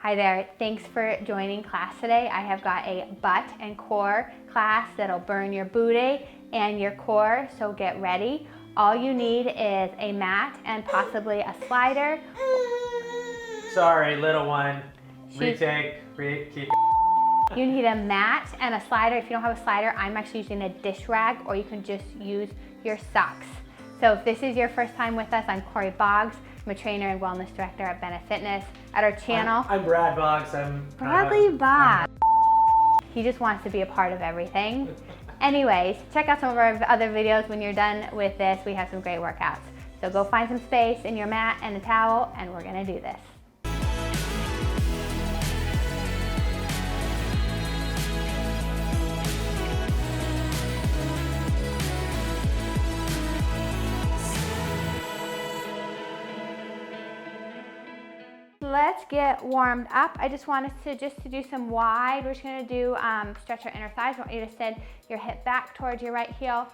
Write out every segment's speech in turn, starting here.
Hi there, thanks for joining class today. I have got a butt and core class that'll burn your booty and your core, so get ready. All you need is a mat and possibly a slider. Sorry, little one. Retake, keep. You need a mat and a slider. If you don't have a slider, I'm actually using a dish rag, or you can just use your socks. So if this is your first time with us, I'm Kori. I'm a trainer and wellness director at BeneFitness. At our channel, I'm Brad Boggs. Bradley Boggs. He just wants to be a part of everything. Anyways, check out some of our other videos when you're done with this. We have some great workouts. So go find some space in your mat and a towel, and we're gonna do this. Let's get warmed up. I just want us to do some wide. We're just gonna do stretch our inner thighs. I want you to send your hip back towards your right heel.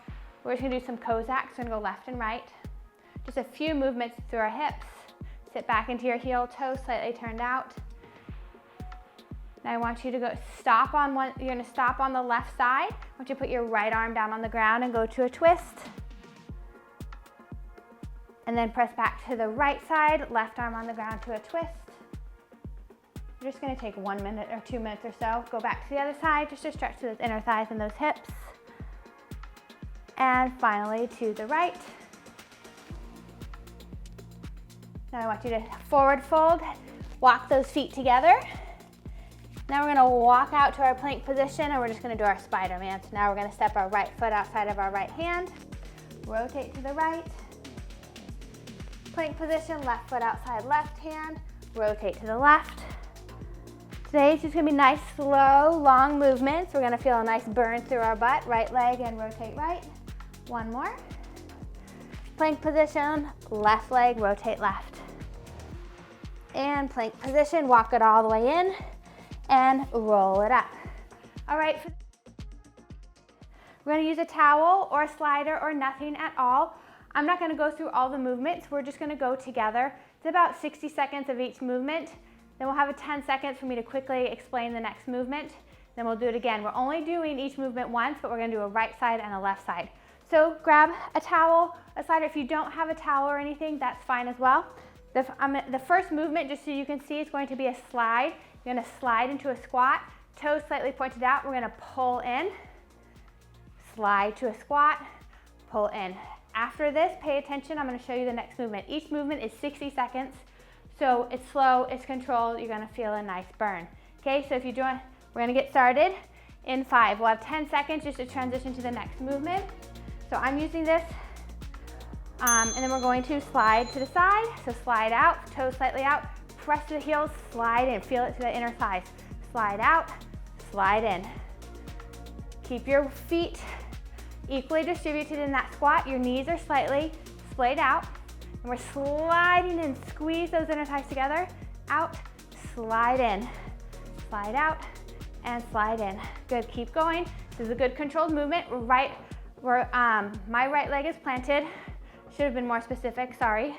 We're just gonna do some Cossacks. We're gonna go left and right. Just a few movements through our hips. Sit back into your heel, toes slightly turned out. Now I want you to go stop on one. You're gonna stop on the left side. I want you to put your right arm down on the ground and go to a twist. And then press back to the right side, left arm on the ground to a twist. You're just gonna take 1 minute or 2 minutes or so. Go back to the other side just to stretch those inner thighs and those hips. And finally to the right. Now I want you to forward fold, walk those feet together. Now we're gonna walk out to our plank position, and we're just gonna do our Spider-Man. So now we're gonna step our right foot outside of our right hand, rotate to the right. Plank position, left foot outside left hand, rotate to the left. Today it's just gonna be nice, slow, long movements. We're gonna feel a nice burn through our butt, right leg and rotate right. One more. Plank position, left leg, rotate left. And plank position, walk it all the way in and roll it up. All right, we're gonna use a towel or a slider or nothing at all. I'm not gonna go through all the movements. We're just gonna go together. It's about 60 seconds of each movement. Then we'll have a 10 seconds for me to quickly explain the next movement. Then we'll do it again. We're only doing each movement once, but we're gonna do a right side and a left side. So grab a towel, a slider. If you don't have a towel or anything, that's fine as well. The first movement, just so you can see, is going to be a slide. You're gonna slide into a squat, toes slightly pointed out. We're gonna pull in, slide to a squat, pull in. After this, pay attention, I'm gonna show you the next movement. Each movement is 60 seconds, so it's slow, it's controlled, you're gonna feel a nice burn. Okay, so if you're doing, we're gonna get started in 5. We'll have 10 seconds just to transition to the next movement. So I'm using this, and then we're going to slide to the side. So slide out, toes slightly out, press the heels, slide in, feel it to the inner thighs. Slide out, slide in. Keep your feet equally distributed in that squat. Your knees are slightly splayed out. And we're sliding in, squeeze those inner thighs together. Out, slide in, slide out, and slide in. Good, keep going. This is a good controlled movement. My right leg is planted. Should have been more specific, sorry.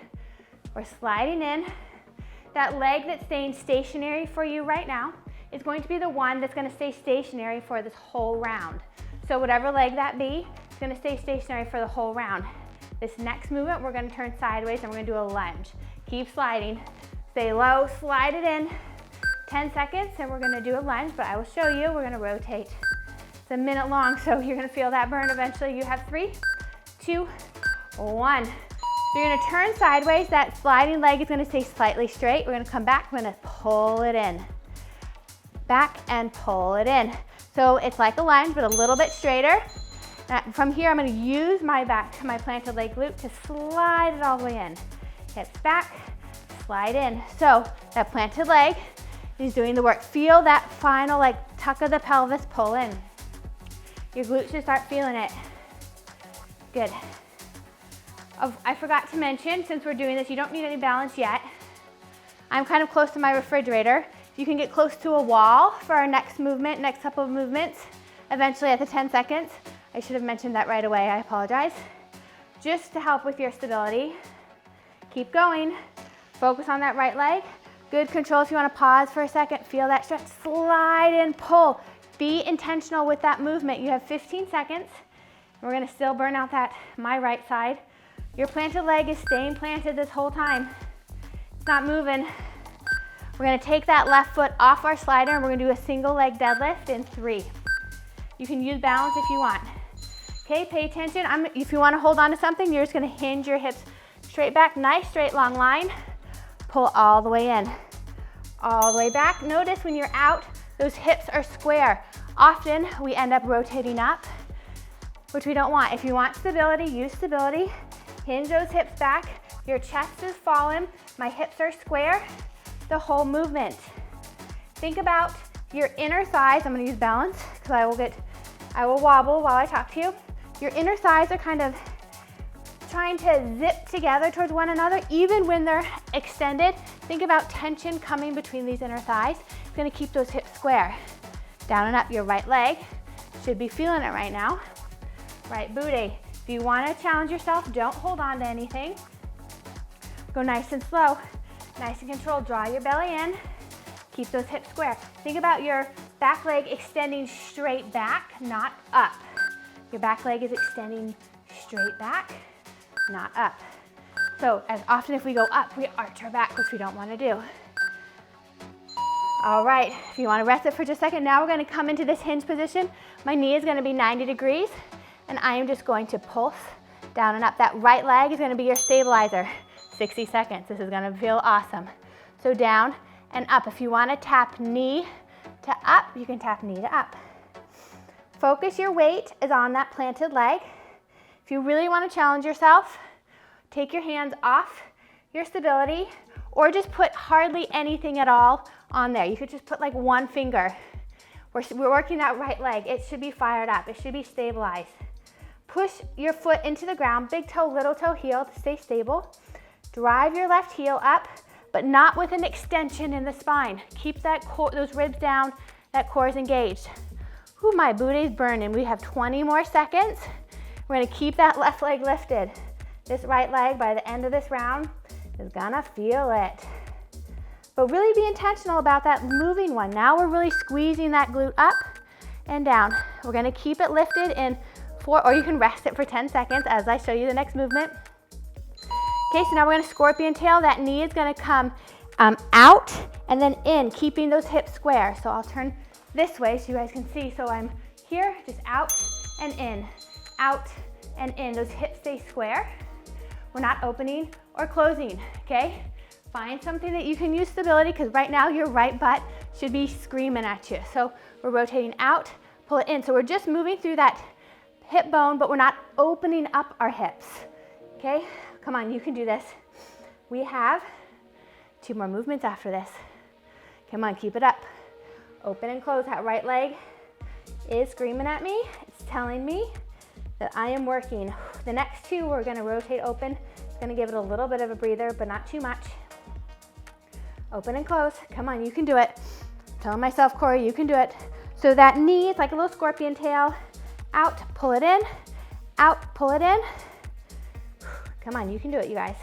We're sliding in. That leg that's staying stationary for you right now is going to be the one that's gonna stay stationary for this whole round. So whatever leg that be, it's gonna stay stationary for the whole round. This next movement, we're gonna turn sideways and we're gonna do a lunge. Keep sliding, stay low, slide it in. 10 seconds and we're gonna do a lunge, but I will show you, we're gonna rotate. It's a minute long, so you're gonna feel that burn eventually. You have 3, 2, 1. So you're gonna turn sideways, that sliding leg is gonna stay slightly straight. We're gonna come back, we're gonna pull it in. Back and pull it in. So it's like a lunge, but a little bit straighter. From here, I'm gonna use my planted leg glute to slide it all the way in. Hips back, slide in. So that planted leg is doing the work. Feel that final like tuck of the pelvis, pull in. Your glutes should start feeling it. Good. I forgot to mention, since we're doing this, you don't need any balance yet. I'm kind of close to my refrigerator. You can get close to a wall for our next movement, next couple of movements, eventually at the 10 seconds. I should have mentioned that right away, I apologize. Just to help with your stability. Keep going. Focus on that right leg. Good control. If you want to pause for a second, feel that stretch, slide and pull. Be intentional with that movement. You have 15 seconds. We're gonna still burn out my right side. Your planted leg is staying planted this whole time. It's not moving. We're gonna take that left foot off our slider and we're gonna do a single leg deadlift in 3. You can use balance if you want. Okay, pay attention. If you wanna hold on to something, you're just gonna hinge your hips straight back, nice straight long line. Pull all the way in, all the way back. Notice when you're out, those hips are square. Often we end up rotating up, which we don't want. If you want stability, use stability. Hinge those hips back. Your chest is fallen. My hips are square. The whole movement. Think about your inner thighs. I'm gonna use balance because I will wobble while I talk to you. Your inner thighs are kind of trying to zip together towards one another, even when they're extended. Think about tension coming between these inner thighs. It's gonna keep those hips square. Down and up, your right leg. Should be feeling it right now. Right booty. If you wanna challenge yourself, don't hold on to anything. Go nice and slow, nice and controlled. Draw your belly in. Keep those hips square. Think about your back leg extending straight back, not up. Your back leg is extending straight back, not up. So as often if we go up, we arch our back, which we don't want to do. All right, if you want to rest it for just a second, now we're going to come into this hinge position. My knee is going to be 90 degrees, and I am just going to pulse down and up. That right leg is going to be your stabilizer. 60 seconds. This is going to feel awesome. So down and up. If you want to tap knee to up, you can tap knee to up. Focus your weight is on that planted leg. If you really want to challenge yourself, take your hands off your stability or just put hardly anything at all on there. You could just put like one finger. We're working that right leg. It should be fired up. It should be stabilized. Push your foot into the ground, big toe, little toe, heel to stay stable. Drive your left heel up, but not with an extension in the spine. Keep that core, those ribs down, that core is engaged. Ooh, my booty's burning. We have 20 more seconds. We're gonna keep that left leg lifted. This right leg, by the end of this round, is gonna feel it. But really be intentional about that moving one. Now we're really squeezing that glute up and down. We're gonna keep it lifted in 4, or you can rest it for 10 seconds as I show you the next movement. Okay, so now we're gonna scorpion tail. That knee is gonna come out and then in, keeping those hips square. So I'll turn this way so you guys can see. So I'm here, just out and in, out and in. Those hips stay square. We're not opening or closing, okay? Find something that you can use stability, because right now your right butt should be screaming at you. So we're rotating out, pull it in. So we're just moving through that hip bone, but we're not opening up our hips, okay? Come on, you can do this. We have 2 more movements after this. Come on, keep it up. Open and close. That right leg is screaming at me. It's telling me that I am working. The next 2, we're gonna rotate open. It's gonna give it a little bit of a breather, but not too much. Open and close. Come on, you can do it. I'm telling myself, Kori, you can do it. So that knee is like a little scorpion tail. Out, pull it in. Out, pull it in. Come on, you can do it, you guys.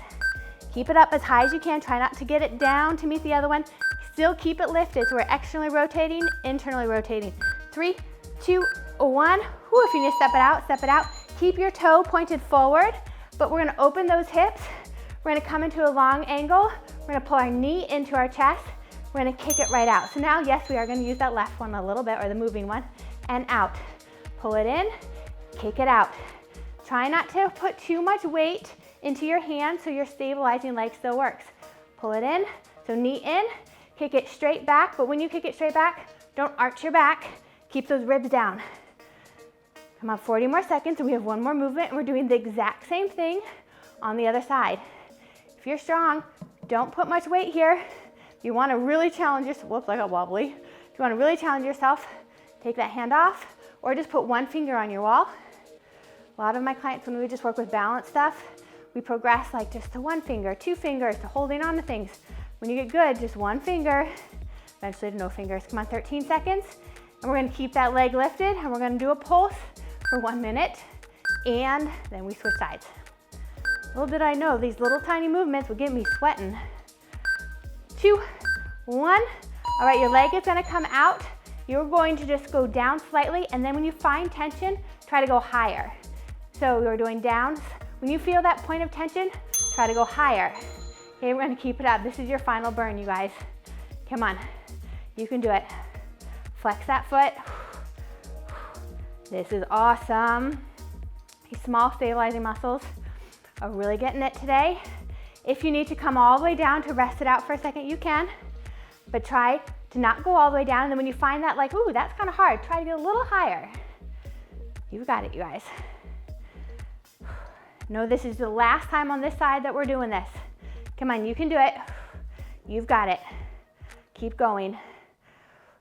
Keep it up as high as you can. Try not to get it down to meet the other one. Still keep it lifted. So we're externally rotating, internally rotating. 3, 2, 1. Whew, if you need to step it out, step it out. Keep your toe pointed forward, but we're gonna open those hips. We're gonna come into a long angle. We're gonna pull our knee into our chest. We're gonna kick it right out. So now, yes, we are gonna use that left one a little bit, or the moving one, and out. Pull it in, kick it out. Try not to put too much weight into your hand so your stabilizing leg still works. Pull it in, so knee in, kick it straight back, but when you kick it straight back, don't arch your back, keep those ribs down. Come on, 40 more seconds, and we have 1 more movement, and we're doing the exact same thing on the other side. If you're strong, don't put much weight here. If you wanna really challenge yourself, whoops, I got wobbly. If you wanna really challenge yourself, take that hand off, or just put 1 finger on your wall. A lot of my clients, when we just work with balance stuff, we progress like just to 1 finger, 2 fingers, to holding on to things. When you get good, just 1 finger, eventually to no fingers. Come on, 13 seconds. And we're gonna keep that leg lifted, and we're gonna do a pulse for 1 minute, and then we switch sides. Little did I know, these little tiny movements would get me sweating. 2, 1. All right, your leg is gonna come out. You're going to just go down slightly, and then when you find tension, try to go higher. So you're doing downs. When you feel that point of tension, try to go higher. Okay, we're gonna keep it up. This is your final burn, you guys. Come on, you can do it. Flex that foot. This is awesome. These small stabilizing muscles are really getting it today. If you need to come all the way down to rest it out for a second, you can, but try to not go all the way down. And then when you find that like, ooh, that's kind of hard, try to get a little higher. You've got it, you guys. No, this is the last time on this side that we're doing this. Come on, you can do it. You've got it. Keep going.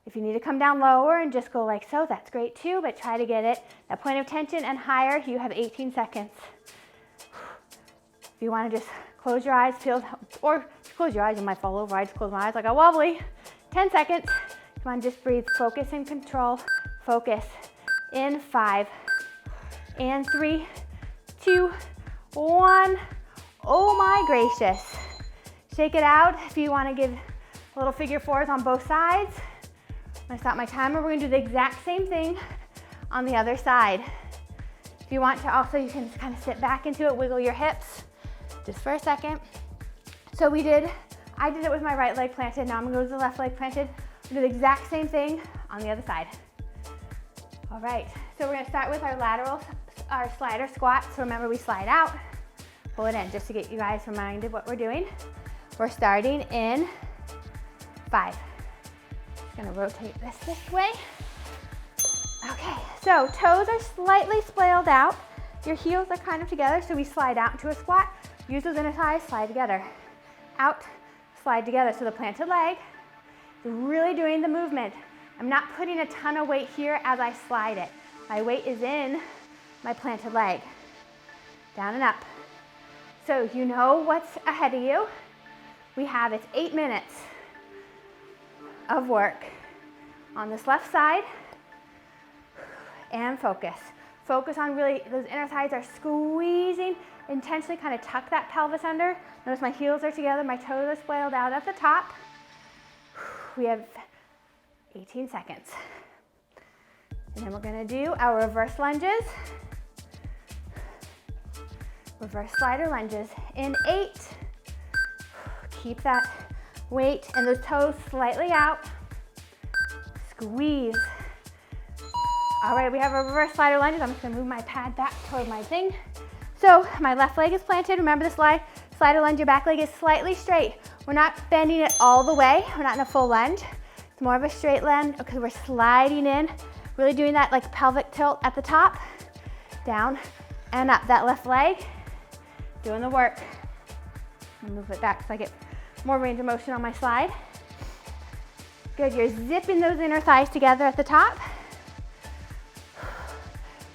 If you need to come down lower and just go like so, that's great too, but try to get it, that point of tension and higher. You have 18 seconds. If you want to just close your eyes, feel, or if you close your eyes, you might fall over. I just close my eyes, I got wobbly. 10 seconds. Come on, just breathe. Focus and control. Focus. In 5, and 3, 2, 1. Oh my gracious. Shake it out. If you want to give little figure 4s on both sides. I'm gonna stop my timer. We're gonna do the exact same thing on the other side. If you want to also, you can just kind of sit back into it, wiggle your hips just for a second. So I did it with my right leg planted. Now I'm gonna go to the left leg planted. We'll do the exact same thing on the other side. All right, so we're gonna start with our slider squat. So remember, we slide out, pull it in, just to get you guys reminded what we're doing. We're starting in 5. Just gonna rotate this way. Okay, so toes are slightly splayed out. Your heels are kind of together, so we slide out into a squat. Use those inner thighs, slide together. Out, slide together. So the planted leg is really doing the movement. I'm not putting a ton of weight here as I slide it. My weight is in my planted leg. Down and up. So you know what's ahead of you. It's 8 minutes of work on this left side, and focus. Focus on really, those inner thighs are squeezing, intentionally kind of tuck that pelvis under. Notice my heels are together, my toes are splayed out at the top. We have 18 seconds. And then we're gonna do our reverse lunges. Reverse slider lunges in 8. Keep that weight and those toes slightly out. Squeeze. All right, we have our reverse slider lunges. I'm just gonna move my pad back toward my thing. So my left leg is planted. Remember the slider lunge, your back leg is slightly straight. We're not bending it all the way. We're not in a full lunge. It's more of a straight lunge because we're sliding in, really doing that like pelvic tilt at the top, down and up. That left leg, doing the work. Move it back so I get more range of motion on my slide. Good, you're zipping those inner thighs together at the top.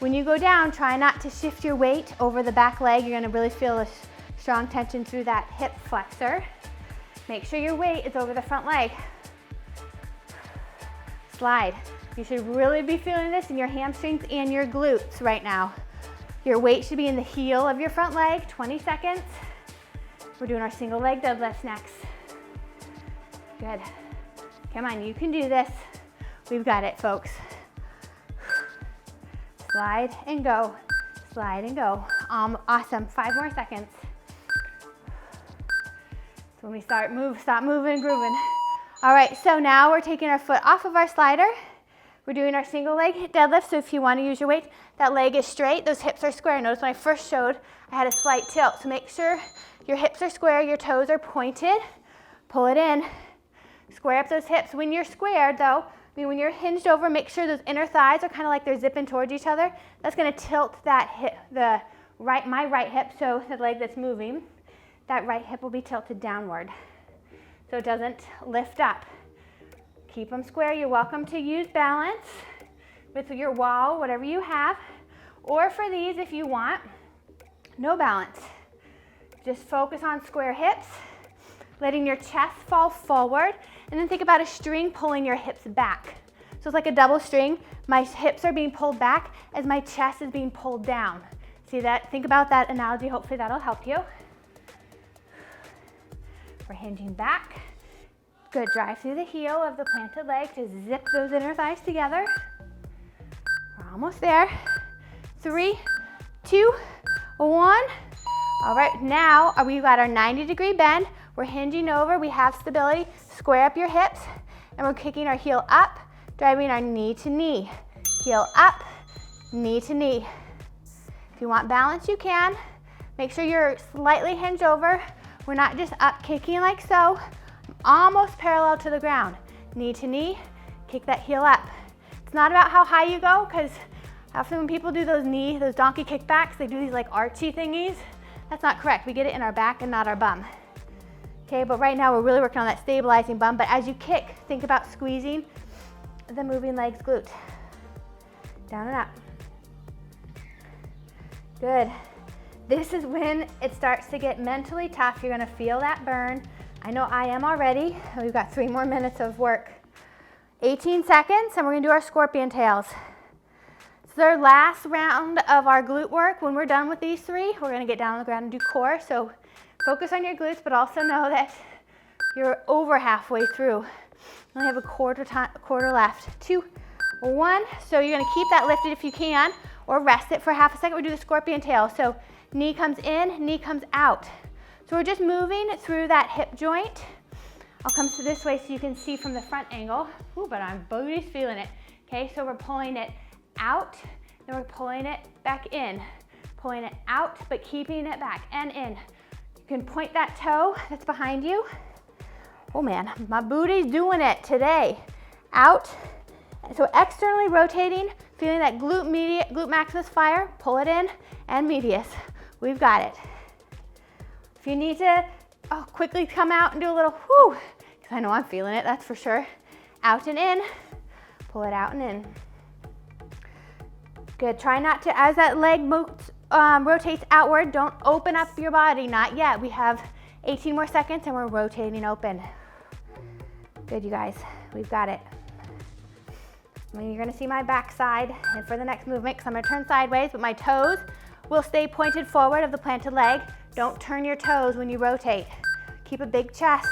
When you go down, try not to shift your weight over the back leg. You're gonna really feel a strong tension through that hip flexor. Make sure your weight is over the front leg. Slide. You should really be feeling this in your hamstrings and your glutes right now. Your weight should be in the heel of your front leg, 20 seconds. We're doing our single leg deadlifts next. Good. Come on, you can do this. We've got it, folks. Slide and go, slide and go. Awesome, 5 more seconds. So when we stop moving and grooving. All right, so now we're taking our foot off of our slider. We're doing our single leg deadlift, so if you want to use your weight, that leg is straight, those hips are square. Notice when I first showed, I had a slight tilt, so make sure your hips are square, your toes are pointed. Pull it in, square up those hips. When you're squared though, when you're hinged over, make sure those inner thighs are kind of like they're zipping towards each other. That's gonna tilt that hip, my right hip, so the leg that's moving, that right hip will be tilted downward, so it doesn't lift up. Keep them square. You're welcome to use balance with your wall, whatever you have, or for these, if you want, no balance. Just focus on square hips, letting your chest fall forward, and then think about a string pulling your hips back. So it's like a double string. My hips are being pulled back as my chest is being pulled down. See that? Think about that analogy. Hopefully that'll help you. We're hinging back. Good, drive through the heel of the planted leg to zip those inner thighs together. We're almost there. 3, 2, 1. All right, now we've got our 90-degree bend. We're hinging over, we have stability. Square up your hips, and we're kicking our heel up, driving our knee to knee. Heel up, knee to knee. If you want balance, you can. Make sure you're slightly hinged over. We're not just up kicking like so. Almost parallel to the ground. Knee to knee, kick that heel up. It's not about how high you go, because often when people do those donkey kickbacks, they do these like archy thingies. That's not correct. We get it in our back and not our bum. Okay, but right now we're really working on that stabilizing bum, but as you kick, think about squeezing the moving legs glute. Down and up. Good. This is when it starts to get mentally tough. You're gonna feel that burn. I know I am already. We've got 3 more minutes of work. 18 seconds, and we're gonna do our scorpion tails. So our last round of our glute work. When we're done with these 3, we're gonna get down on the ground and do core. So focus on your glutes, but also know that you're over halfway through. You only have a quarter left. 2, 1. So you're gonna keep that lifted if you can, or rest it for half a second. We do the scorpion tail. So knee comes in, knee comes out. So we're just moving through that hip joint. I'll come to this way so you can see from the front angle. Ooh, but my booty's feeling it. Okay, so we're pulling it out, then we're pulling it back in. Pulling it out, but keeping it back and in. You can point that toe that's behind you. Oh man, my booty's doing it today. Out, so externally rotating, feeling that glute maximus fire, pull it in, and medius. We've got it. If you need to quickly come out and do a little whoo, because I know I'm feeling it, that's for sure. Out and in, pull it out and in. Good, try not to, as that leg moves, rotates outward, don't open up your body, not yet. We have 18 more seconds and we're rotating open. Good, you guys, we've got it. You're gonna see my backside and for the next movement, because I'm gonna turn sideways, but my toes will stay pointed forward of the planted leg. Don't turn your toes when you rotate. Keep a big chest.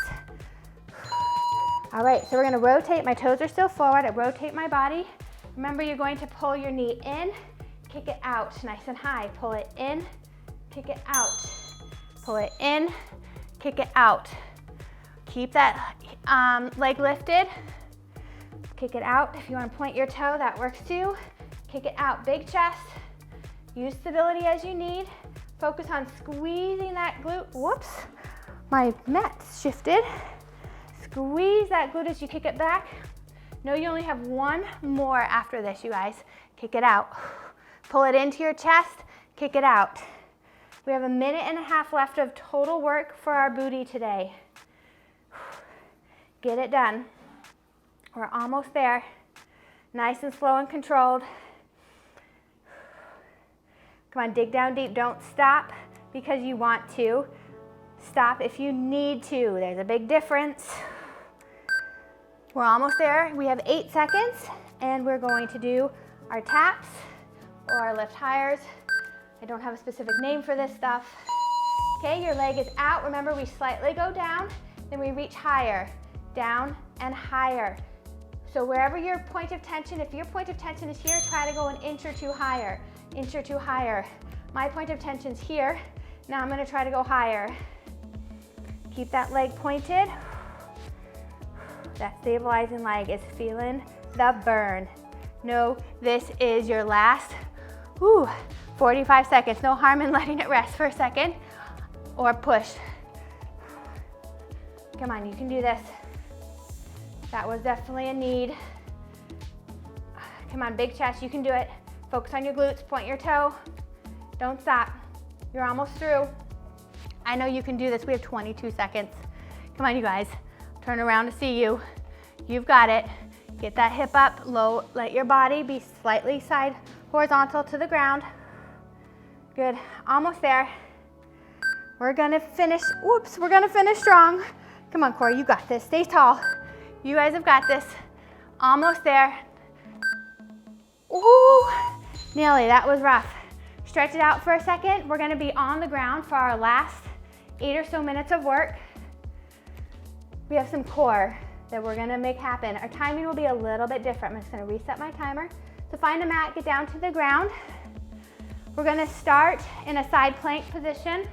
All right, so we're gonna rotate. My toes are still forward. I rotate my body. Remember, you're going to pull your knee in, kick it out, nice and high. Pull it in, kick it out. Pull it in, kick it out. Keep that leg lifted. Kick it out. If you want to point your toe, that works too. Kick it out, big chest. Use stability as you need. Focus on squeezing that glute. Whoops, my mat shifted. Squeeze that glute as you kick it back. Know you only have 1 more after this, you guys. Kick it out. Pull it into your chest, kick it out. We have 1.5 minutes left of total work for our booty today. Get it done. We're almost there. Nice and slow and controlled. Come on, dig down deep. Don't stop because you want to. Stop if you need to. There's a big difference. We're almost there. We have 8 seconds and we're going to do our taps or our lift higher. I don't have a specific name for this stuff. Okay, your leg is out. Remember, we slightly go down, then we reach higher, down and higher. So wherever your point of tension, if your point of tension is here, try to go an inch or 2 higher, inch or 2 higher. My point of tension is here. Now I'm gonna try to go higher. Keep that leg pointed. That stabilizing leg is feeling the burn. No, this is your last 45 seconds. No harm in letting it rest for a second or push. Come on, you can do this. That was definitely a need. Come on, big chest, you can do it. Focus on your glutes, point your toe. Don't stop. You're almost through. I know you can do this. We have 22 seconds. Come on, you guys. Turn around to see you. You've got it. Get that hip up, low. Let your body be slightly side horizontal to the ground. Good, almost there. We're gonna finish, whoops, we're gonna finish strong. Come on, Kori, you got this. Stay tall. You guys have got this. Almost there. Ooh, nearly, that was rough. Stretch it out for a second. We're gonna be on the ground for our last 8 or so minutes of work. We have some core. that we're gonna make happen. Our timing will be a little bit different. I'm just gonna reset my timer. So find a mat, get down to the ground. We're gonna start in a side plank position.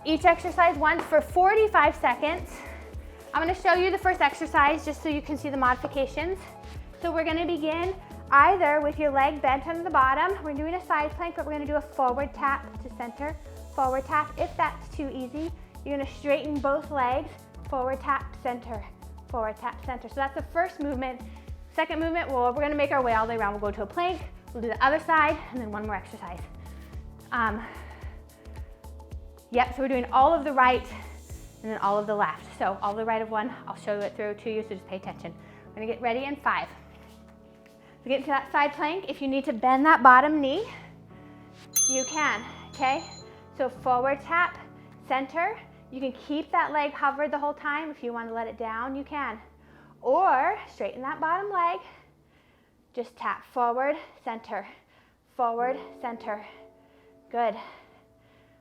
Each exercise once for 45 seconds. I'm gonna show you the first exercise just so you can see the modifications. So we're gonna begin either with your leg bent on the bottom. We're doing a side plank, but we're gonna do a forward tap to center, forward tap. If that's too easy, you're gonna straighten both legs, forward tap, center, forward tap, center. So that's the first movement. Second movement, we're gonna make our way all the way around. We'll go to a plank, we'll do the other side, and then one more exercise. Yep, so we're doing all of the right and then all of the left. So all the right of one, I'll show it through to you, so just pay attention. We're gonna get ready in 5. So get into that side plank. If you need to bend that bottom knee, you can, okay? So forward tap, center. You can keep that leg hovered the whole time. If you want to let it down, you can. Or straighten that bottom leg. Just tap forward, center, forward, center. Good.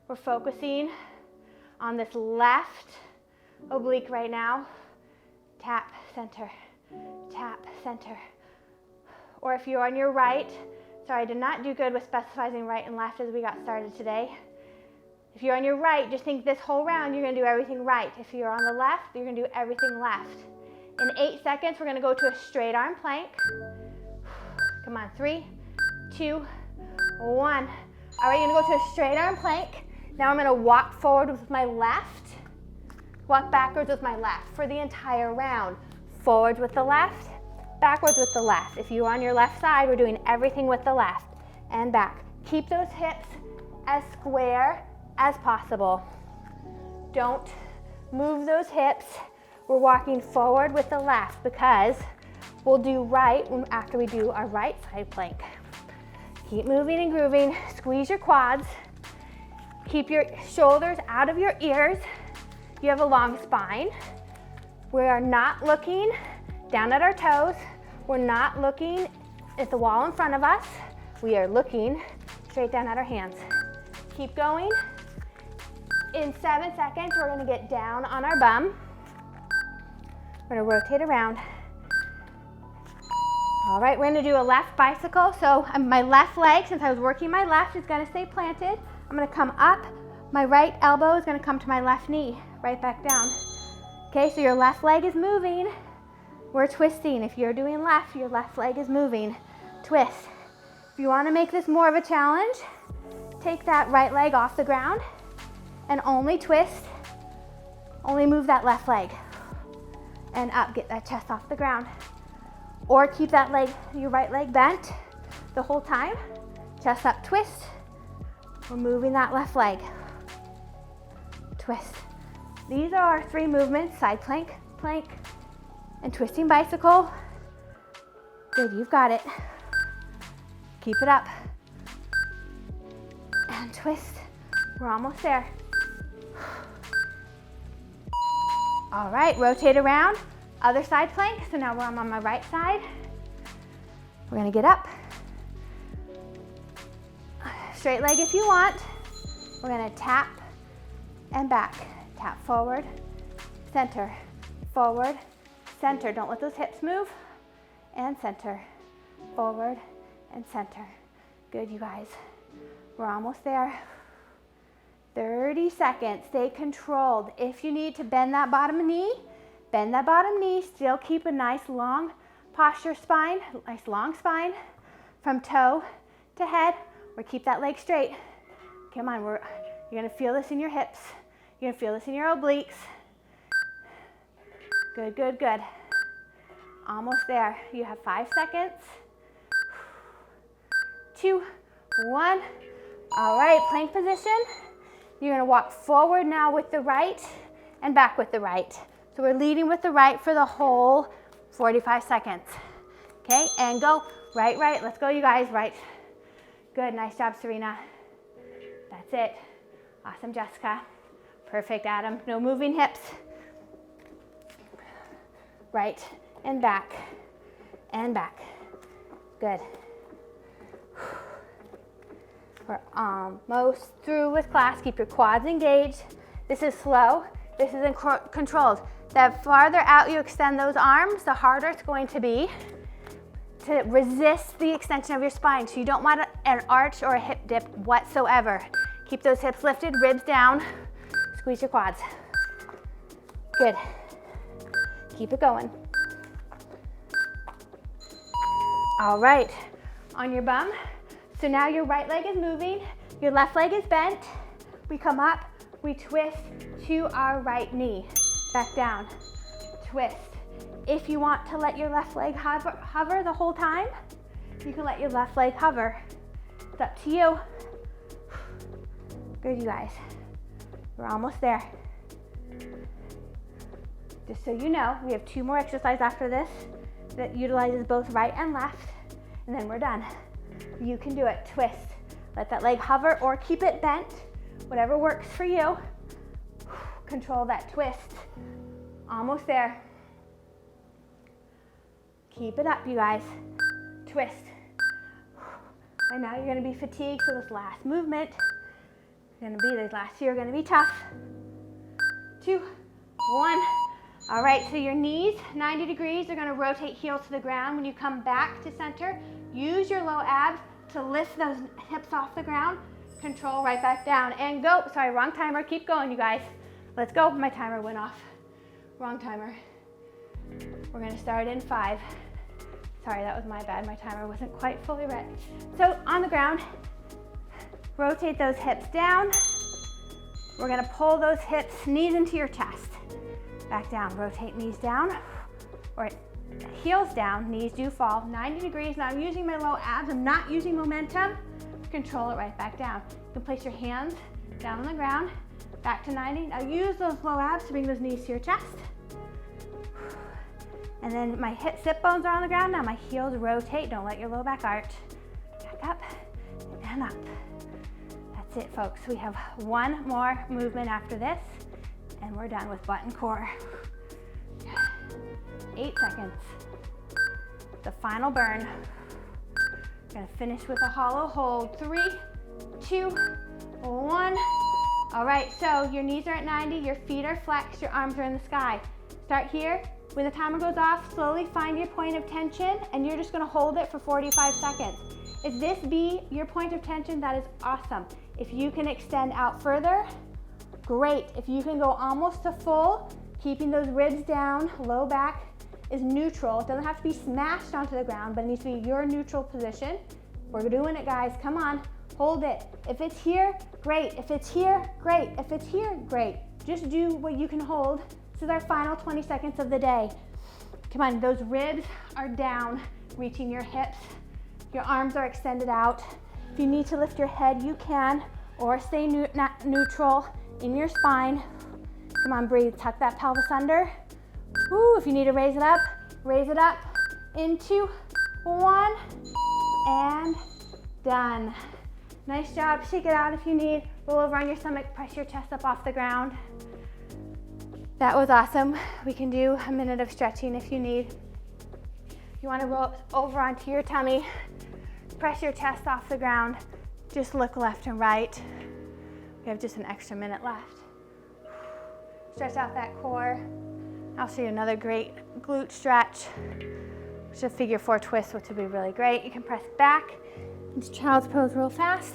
We're focusing on this left oblique right now. Tap, center, tap, center. Or if you're on your right, sorry, I did not do good with specifying right and left as we got started today. If you're on your right, just think this whole round you're gonna do everything right. If you're on the left, you're gonna do everything left. In 8 seconds, we're gonna go to a straight arm plank. Come on, 3, 2, 1. All right, you're gonna go to a straight arm plank. Now I'm gonna walk forward with my left, walk backwards with my left for the entire round. Forward with the left, backwards with the left. If you're on your left side, we're doing everything with the left and back. Keep those hips as square as possible. Don't move those hips. We're walking forward with the left because we'll do right after we do our right side plank. Keep moving and grooving. Squeeze your quads. Keep your shoulders out of your ears. You have a long spine. We are not looking down at our toes. We're not looking at the wall in front of us. We are looking straight down at our hands. Keep going. In 7 seconds, we're gonna get down on our bum. We're gonna rotate around. All right, we're gonna do a left bicycle. So my left leg, since I was working my left, is gonna stay planted. I'm gonna come up. My right elbow is gonna come to my left knee, right back down. Okay, so your left leg is moving. We're twisting. If you're doing left, your left leg is moving. Twist. If you wanna make this more of a challenge, take that right leg off the ground and only twist, only move that left leg. And up, get that chest off the ground. Or keep that leg, your right leg bent the whole time. Chest up, twist. We're moving that left leg. Twist. These are our 3 movements: side plank, plank, and twisting bicycle. Good, you've got it. Keep it up. And twist. We're almost there. All right, rotate around. Other side plank. So now I'm on my right side. We're gonna get up. Straight leg if you want. We're gonna tap and back. Tap forward, center, forward, center. Don't let those hips move. And center, forward, and center. Good, you guys. We're almost there. 30 seconds. Stay controlled. If you need to bend that bottom knee, bend that bottom knee. Still keep a nice long posture spine, nice long spine from toe to head, or keep that leg straight. Come on, you're gonna feel this in your hips. You're gonna feel this in your obliques. Good, good, good. Almost there. You have 5 seconds. 2, 1. All right, plank position. You're gonna walk forward now with the right and back with the right. So we're leading with the right for the whole 45 seconds. Okay, and go. Right, right. Let's go, you guys. Right. Good. Nice job, Serena. That's it. Awesome, Jessica. Perfect, Adam. No moving hips. Right and back and back. Good. We're almost through with class. Keep your quads engaged. This is slow. This is controlled. The farther out you extend those arms, the harder it's going to be to resist the extension of your spine. So you don't want an arch or a hip dip whatsoever. Keep those hips lifted, ribs down, squeeze your quads. Good. Keep it going. All right, on your bum. So now your right leg is moving, your left leg is bent. We come up, we twist to our right knee. Back down, twist. If you want to let your left leg hover the whole time, you can let your left leg hover. It's up to you. Good, you guys. We're almost there. Just so you know, we have 2 more exercises after this that utilizes both right and left, and then we're done. You can do it. Twist. Let that leg hover or keep it bent, whatever works for you. Control that twist. Almost there. Keep it up, you guys. Twist. By now you're gonna be fatigued, so this last movement, these last 2 are gonna be tough. 2, 1. All right, so your knees, 90 degrees, they're gonna rotate heels to the ground. When you come back to center, use your low abs to lift those hips off the ground. Control right back down and go. Sorry, wrong timer, keep going, you guys. Let's go, my timer went off. Wrong timer. We're gonna start in 5. Sorry, that was my bad, my timer wasn't quite fully ready. So on the ground, rotate those hips down. We're gonna pull those hips, knees into your chest. Back down, rotate knees down, or heels down, knees do fall. 90 degrees, now I'm using my low abs, I'm not using momentum. Control it right back down. You can place your hands down on the ground, back to 90. Now use those low abs to bring those knees to your chest. And then my sit bones are on the ground, now my heels rotate, don't let your low back arch. Back up and up. That's it, folks. We have 1 more movement after this, and we're done with butt and core. 8 seconds. The final burn. We're gonna finish with a hollow hold. 3, 2, 1. All right, so your knees are at 90, your feet are flexed, your arms are in the sky. Start here. When the timer goes off, slowly find your point of tension, and you're just gonna hold it for 45 seconds. If this be your point of tension, that is awesome. If you can extend out further, great. If you can go almost to full, keeping those ribs down, low back is neutral. It doesn't have to be smashed onto the ground, but it needs to be your neutral position. We're doing it, guys. Come on, hold it. If it's here, great. If it's here, great. If it's here, great. Just do what you can hold. This is our final 20 seconds of the day. Come on, those ribs are down, reaching your hips. Your arms are extended out. If you need to lift your head, you can, or stay neutral in your spine. Come on, breathe, tuck that pelvis under. Woo, if you need to raise it up in 2, 1, and done. Nice job, shake it out if you need. Roll over on your stomach, press your chest up off the ground. That was awesome. We can do a minute of stretching if you need. You wanna roll over onto your tummy, press your chest off the ground, just look left and right. We have just an extra minute left. Stretch out that core. I'll show you another great glute stretch, which is a figure 4 twist, which will be really great. You can press back into child's pose real fast.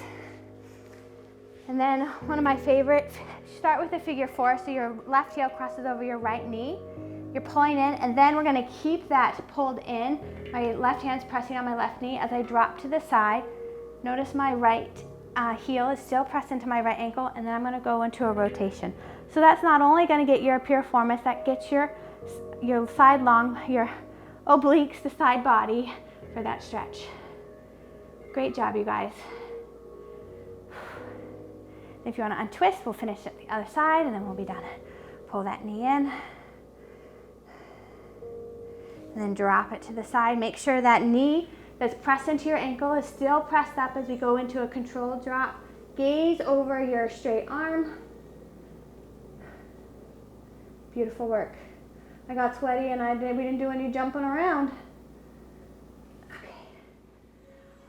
And then one of my favorites, start with a figure 4, so your left heel crosses over your right knee. You're pulling in, and then we're gonna keep that pulled in. My left hand's pressing on my left knee as I drop to the side. Notice my right heel is still pressed into my right ankle, and then I'm gonna go into a rotation. So that's not only gonna get your piriformis, that gets your side long, your obliques, the side body for that stretch. Great job, you guys. If you wanna untwist, we'll finish at the other side, and then we'll be done. Pull that knee in. And then drop it to the side. Make sure that knee that's pressed into your ankle is still pressed up as we go into a controlled drop. Gaze over your straight arm. Beautiful work. I got sweaty and we didn't do any jumping around. Okay.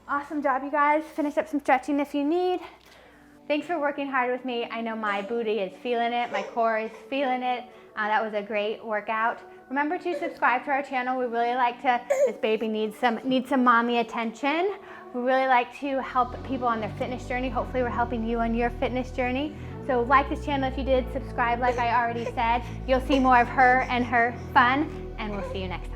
Awesome job, you guys. Finish up some stretching if you need. Thanks for working hard with me. I know my booty is feeling it, my core is feeling it. That was a great workout. Remember to subscribe to our channel. We really like to, this baby needs some mommy attention. We really like to help people on their fitness journey. Hopefully we're helping you on your fitness journey. So like this channel if you did, subscribe like I already said. You'll see more of her and her fun, and we'll see you next time.